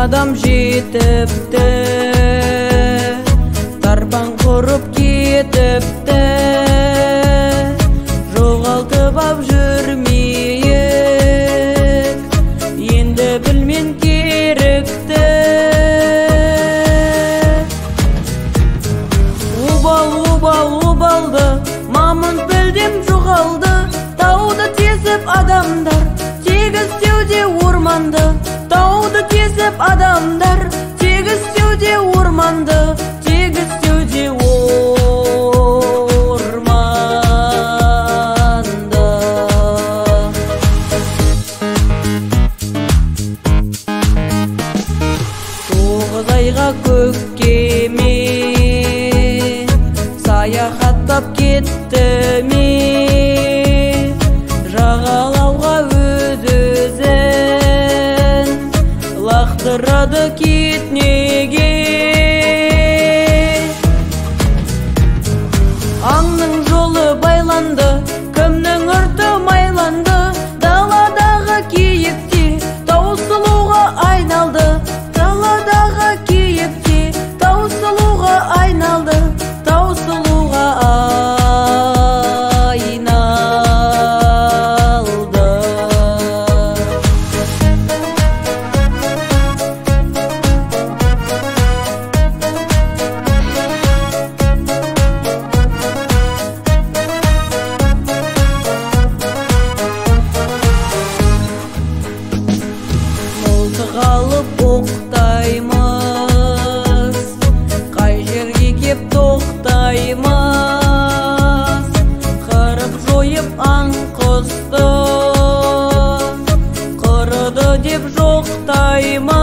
адам жетіпті, тарпаң құрып кетіпті, жоғалтып ап жүрмейік, енді білмен керікті. Убалды, мамын білдем жоғалды, тауды тесіп адамдар, тегіс деуде орманды. Тауды тесіп адамдар, тегіс деуде орманды, тегіс деуде орманды. Тоғыз айға көккеме саяхаттап кетті ме, жағалауға өзін лақтырады кит неге. Аңның жолы байланды, кімнің ұрты майланды, даладағы киікте таусылуға айналды, даладағы киікте таусылуға айналды, таусылуға айналды. Мылтық алып оқтаймыз, қай жерге кеп тоқтаймыз, қырып жойып аң құсты, құрыды деп жоқтаймыз.